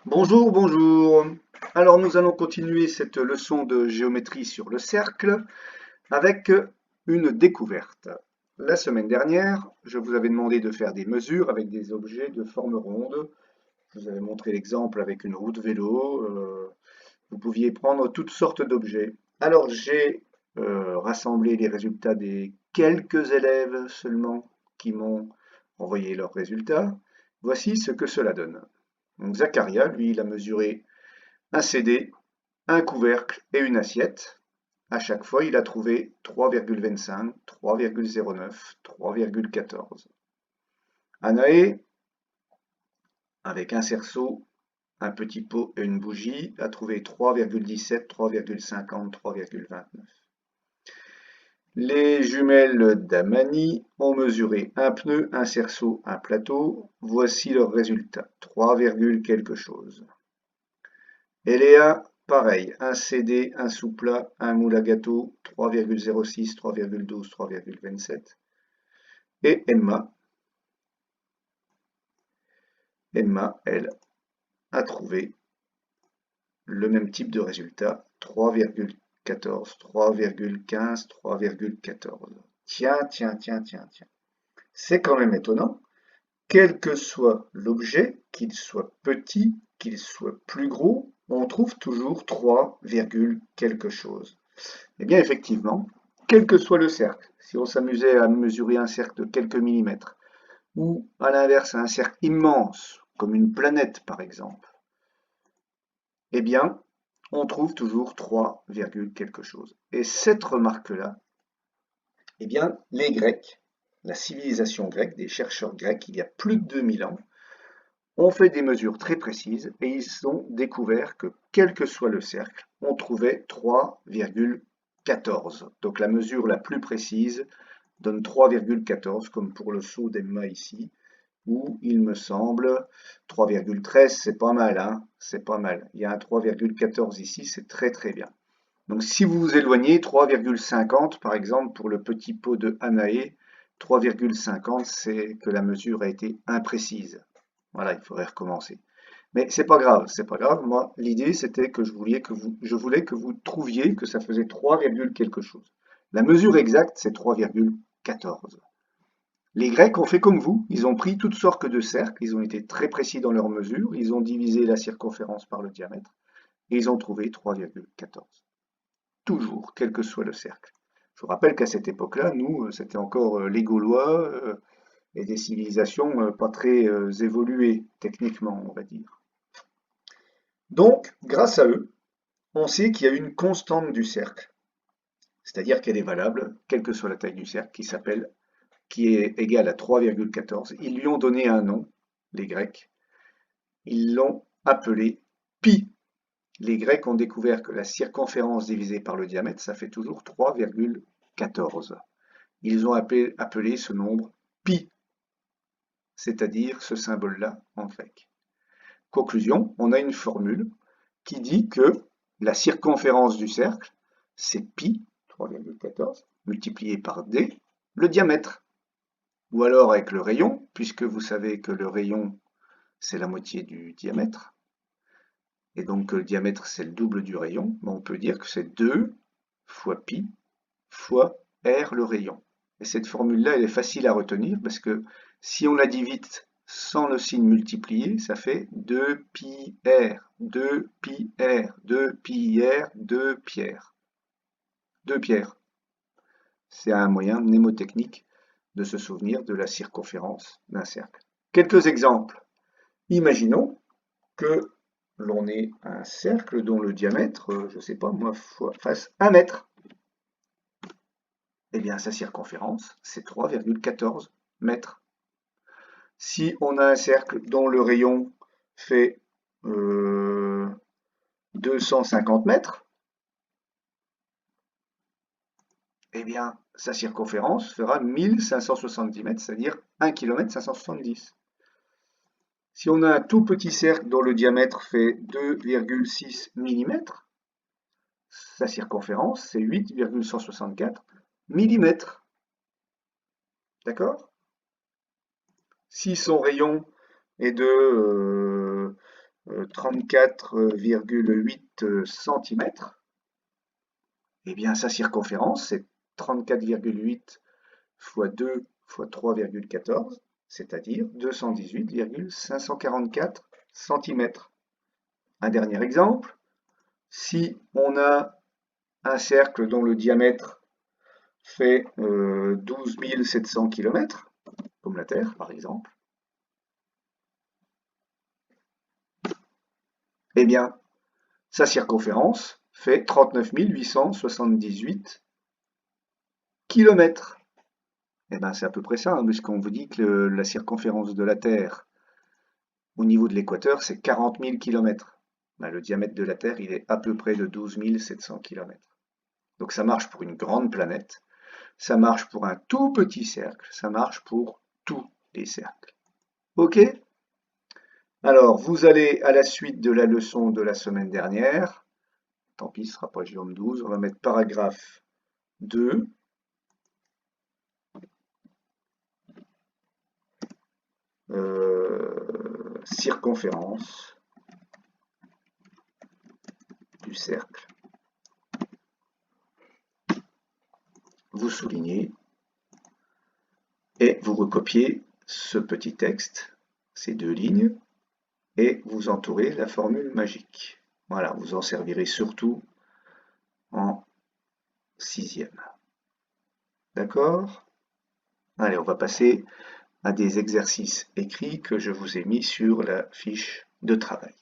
Bonjour, bonjour. Alors nous allons continuer cette leçon de géométrie sur le cercle avec une découverte. La semaine dernière, je vous avais demandé de faire des mesures avec des objets de forme ronde. Je vous avais montré l'exemple avec une roue de vélo. Vous pouviez prendre toutes sortes d'objets. Alors j'ai rassemblé les résultats des quelques élèves seulement qui m'ont envoyé leurs résultats. Voici ce que cela donne. Donc Zacharia, lui, il a mesuré un CD, un couvercle et une assiette. À chaque fois, il a trouvé 3,25, 3,09, 3,14. Anaé, avec un cerceau, un petit pot et une bougie, a trouvé 3,17, 3,50, 3,29. Les jumelles d'Amani ont mesuré un pneu, un cerceau, un plateau. Voici leurs résultats, 3, quelque chose. Eléa, pareil, un CD, un sous-plat, un moule à gâteau, 3,06, 3,12, 3,27. Et Emma, elle, a trouvé le même type de résultat, 3,14, 3,15, 3,14. Tiens, tiens, tiens, tiens, tiens. C'est quand même étonnant. Quel que soit l'objet, qu'il soit petit, qu'il soit plus gros, on trouve toujours 3, quelque chose. Eh bien, effectivement, quel que soit le cercle, si on s'amusait à mesurer un cercle de quelques millimètres, ou à l'inverse un cercle immense, comme une planète par exemple, eh bien, on trouve toujours 3, quelque chose. Et cette remarque-là, eh bien, les Grecs, la civilisation grecque, des chercheurs grecs, il y a plus de 2000 ans, ont fait des mesures très précises et ils ont découvert que quel que soit le cercle, on trouvait 3,14. Donc la mesure la plus précise donne 3,14 comme pour le saut d'Emma ici, où il me semble 3,13, c'est pas mal, hein, c'est pas mal. Il y a un 3,14 ici, c'est très très bien. Donc si vous vous éloignez, 3,50 par exemple pour le petit pot de Anaé, 3,50 c'est que la mesure a été imprécise. Voilà, il faudrait recommencer. Mais c'est pas grave, c'est pas grave. Moi, l'idée c'était que je voulais que vous trouviez que ça faisait 3, quelque chose. La mesure exacte, c'est 3,14. Les Grecs ont fait comme vous, ils ont pris toutes sortes de cercles, ils ont été très précis dans leurs mesures, ils ont divisé la circonférence par le diamètre, et ils ont trouvé 3,14. Toujours, quel que soit le cercle. Je vous rappelle qu'à cette époque-là, nous, c'était encore les Gaulois et des civilisations pas très évoluées techniquement, on va dire. Donc, grâce à eux, on sait qu'il y a une constante du cercle, c'est-à-dire qu'elle est valable, quelle que soit la taille du cercle, qui est égale à 3,14. Ils lui ont donné un nom, les Grecs, ils l'ont appelé pi. Les Grecs ont découvert que la circonférence divisée par le diamètre, ça fait toujours 3,14. Ils ont appelé ce nombre pi, c'est-à-dire ce symbole-là en grec. Conclusion, on a une formule qui dit que la circonférence du cercle, c'est pi, 3,14, multiplié par d, le diamètre. Ou alors avec le rayon, puisque vous savez que le rayon, c'est la moitié du diamètre, et donc le diamètre, c'est le double du rayon, on peut dire que c'est 2 fois pi fois r le rayon. Et cette formule-là, elle est facile à retenir, parce que si on la dit vite sans le signe multiplié, ça fait 2 pi r, 2 pi r, 2 pi r, 2 pierres. 2 pierres. C'est un moyen mnémotechnique de se souvenir de la circonférence d'un cercle. Quelques exemples. Imaginons que l'on ait un cercle dont le diamètre, je ne sais pas moi, fasse 1 mètre. Eh bien, sa circonférence, c'est 3,14 mètres. Si on a un cercle dont le rayon fait 250 mètres, eh bien, sa circonférence fera 1570 mètres, c'est-à-dire 1 km 570. Si on a un tout petit cercle dont le diamètre fait 2,6 mm, sa circonférence, c'est 8,164 mm. D'accord? Si son rayon est de 34,8 cm, eh bien sa circonférence c'est 34,8 fois 2 fois 3,14, c'est-à-dire 218,544 cm. Un dernier exemple, si on a un cercle dont le diamètre fait 12 700 km, comme la Terre par exemple, eh bien sa circonférence fait 39 878 km. Eh bien c'est à peu près ça, hein, puisqu'on vous dit que la circonférence de la Terre au niveau de l'équateur c'est 40 000 km. Ben, le diamètre de la Terre il est à peu près de 12 700 km. Donc ça marche pour une grande planète, ça marche pour un tout petit cercle, ça marche pour tous les cercles. Ok? Alors, vous allez à la suite de la leçon de la semaine dernière. Tant pis, ce ne sera pas Géome 12. On va mettre paragraphe 2. Circonférence du cercle. Vous soulignez et vous recopiez ce petit texte, ces deux lignes, et vous entourez la formule magique. Voilà, vous en servirez surtout en 6e. D'accord? Allez, on va passer à des exercices écrits que je vous ai mis sur la fiche de travail.